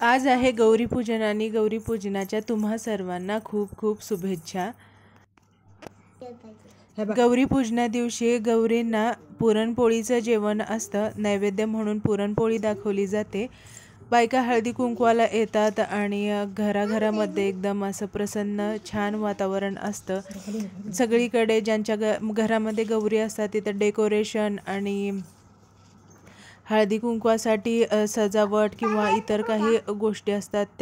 आज आहे गौरीपूजन आणि गौरीपूजनाच्या तुम्हा सर्वांना खूप खूप शुभेच्छा। गौरीपूजना दिवशी गौरींना पुरणपोळीचं जेवण असतं, नैवेद्य म्हणून पुरणपोळी दाखवली जाते। बायका हळदी कुंकवाला येतात आणि घराघरामध्ये एकदम असं प्रसन्न छान वातावरण असतं। सगळीकडे ज्यांच्या घरामध्ये गौरी असतात तिथं डेकोरेशन आणि हळदी कुंकवासाठी सजावट किंवा इतर काही गोष्टी असतात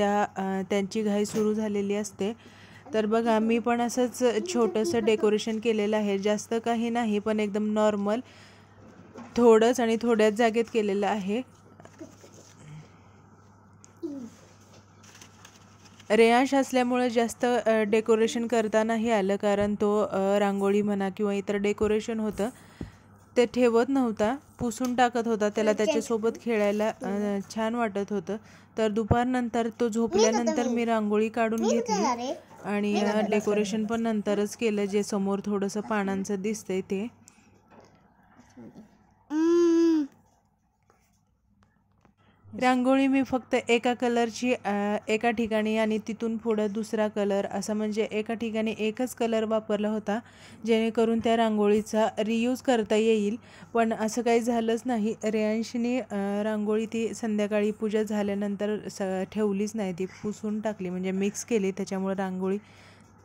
त्यांची घाई सुरू झालेली असते। तर बघा मी पण असंच छोटंसं डेकोरेशन केलेलं आहे, जास्त काही नाही पण एकदम नॉर्मल थोडंच आणि थोड्याच जागेत केलेलं आहे। रेयांश असल्यामुळे जास्त डेकोरेशन करता नाही आलं, कारण तो रांगोळी म्हणा किंवा इतर डेकोरेशन होतं ते ठेवत नव्हता, पुसून टाकत होता, त्याला त्याच्यासोबत खेळायला छान वाटत होतं। तर दुपारनंतर तो झोपल्यानंतर मी रांगोळी काढून घेतली आणि डेकोरेशन पण नंतरच केलं, जे समोर थोडंसं पानांचं दिसतंय ते। रांगोळी मी फक्त एका कलरची एका ठिकाणी आणि तिथून पुढे दुसरा कलर असं, म्हणजे एका ठिकाणी एकच कलर वापरला होता जेणेकरून त्या रांगोळीचा रियूज करता येईल, पण असं काही झालंच नाही। रेयांशने रांगोळी ती संध्याकाळी पूजा झाल्यानंतर ठेवलीच नाही, ती पुसून टाकली, म्हणजे मिक्स केली, त्याच्यामुळे रांगोळी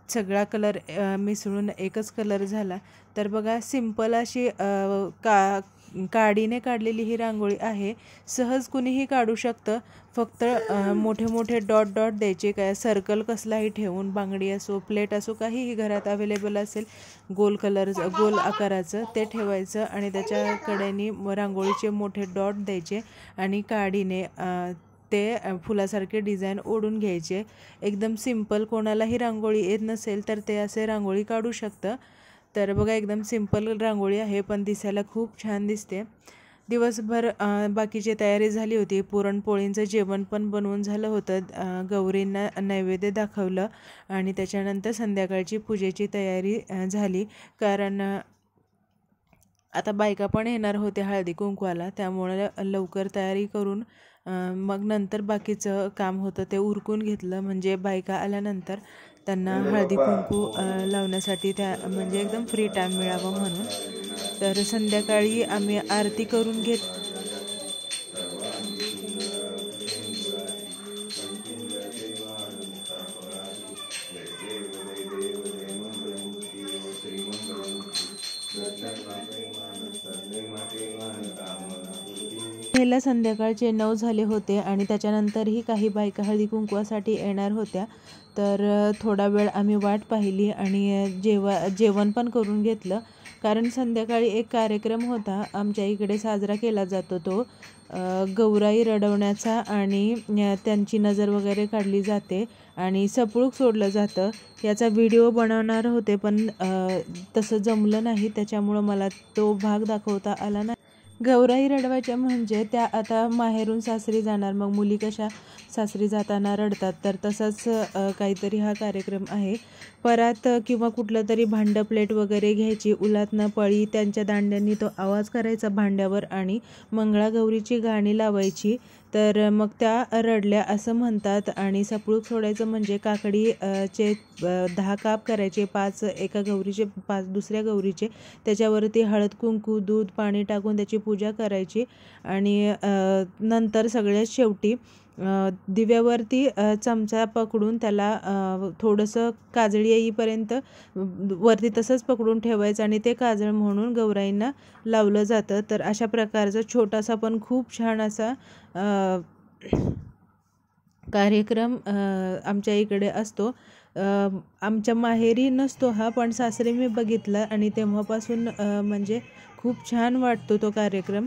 सगळा कलर मिसळून एकच कलर झाला। तर बघा सिंपल अशी काडीने काढलेली ही रांगोळी आहे, सहज कुणीही काढू शकतं। फक्त मोठे मोठे डॉट डॉट द्यायचे, काय सर्कल कसलाही ठेवून, बांगडी असो प्लेट असो काहीही घरात अवेलेबल असेल गोल आकाराचं ते ठेवायचं आणि त्याच्या कडेने रांगोळीचे मोठे डॉट द्यायचे आणि काडीने ते फुलासारखे डिझाईन ओढून घ्यायचे। एकदम सिंपल, कोणालाही रांगोळी येत नसेल तर ते असे रांगोळी काढू शकतं। तर बघा एकदम सिंपल रांगोळी आहे पण दिसायला खूप छान दिसते। दिवसभर बाकीची तयारी झाली होती, पुरणपोळींचं जेवण पण बनवून झालं होतं, गौरींना नैवेद्य दाखवलं आणि त्याच्यानंतर संध्याकाळची पूजेची तयारी झाली, कारण आता बायका पण येणार होत्या हळदी कुंकवाला, त्यामुळे लवकर तयारी करून मग नंतर बाकीचं काम होतं ते उरकून घेतलं, म्हणजे बायका आल्यानंतर त्यांना हळदी कुंकू लावण्यासाठी म्हणजे एकदम फ्री टाईम मिळावा म्हणून। तर संध्याकाळी आम्ही आरती करून पहिल्या संध्याकाळचे 9 झाले होते आणि त्याच्यानंतरही काही बायका हळदी कुंकवासाठी येणार होत्या, तर थोडा वेळ आम्ही वाट पाहिली आणि जेवण पण करून घेतलं, कारण संध्याकाळी एक कार्यक्रम होता आमच्या इकडे साजरा केला जातो, तो गौराई रडवण्याचा आणि त्यांची नजर वगैरे काढली जाते आणि सपळूक सोडलं जातं। याचा व्हिडिओ बनवणार होते पण तसं जमलं नाही, त्याच्यामुळं मला तो भाग दाखवता आला नाही। गौराई रडवायच्या म्हणजे त्या आता माहेरून सासरी जाणार, मग मुली कशा सासरी जाताना रडतात, तर तसंच काहीतरी हा कार्यक्रम आहे। परात किंवा कुठलं तरी भांडं प्लेट वगैरे घ्यायची, उलातनं पळी त्यांच्या दांड्यांनी तो आवाज करायचा भांड्यावर आणि मंगळागौरीची गाणी लावायची, तर मग त्या रडल्या असं म्हणतात। आणि सपळूक सोडायचं म्हणजे काकडीचे 10 काप करायचे, 5 एका गौरीचे, 5 दुसऱ्या गौरीचे, त्याच्यावरती हळद कुंकू दूध पाणी टाकून त्याची पूजा करायची आणि नंतर सगळ्यात शेवटी दिव्यावरती चमचा पकडून त्याला थोडंसं काजळी येईपर्यंत वरती तसंच पकडून ठेवायचं आणि ते काजळ म्हणून गौराईंना लावलं जातं। तर अशा प्रकारचा छोटासा पण खूप छान असा कार्यक्रम आमच्या इकडे असतो। आमच्या माहेरी नसतो हा, पण सासरी मी बघितला आणि तेव्हापासून म्हणजे खूप छान वाटतो तो कार्यक्रम।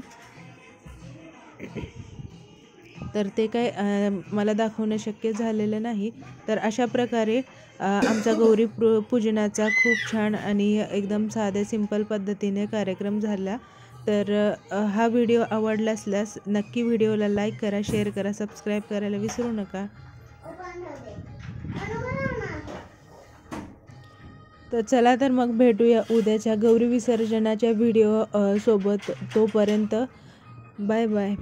तर ते काय मला दाखवणं शक्य झालेलं नाही। तर अशा प्रकारे आमचा गौरी पूजनाचा खूप छान आणि एकदम साध्या सिंपल पद्धतीने कार्यक्रम झाला। तर हा व्हिडिओ आवडला असल्यास नक्की व्हिडिओला लाईक करा, शेअर करा, सबस्क्राईब करायला विसरू नका। तर चला तर मग भेटूया उद्याच्या गौरी विसर्जनाच्या व्हिडिओ सोबत, तोपर्यंत बाय बाय।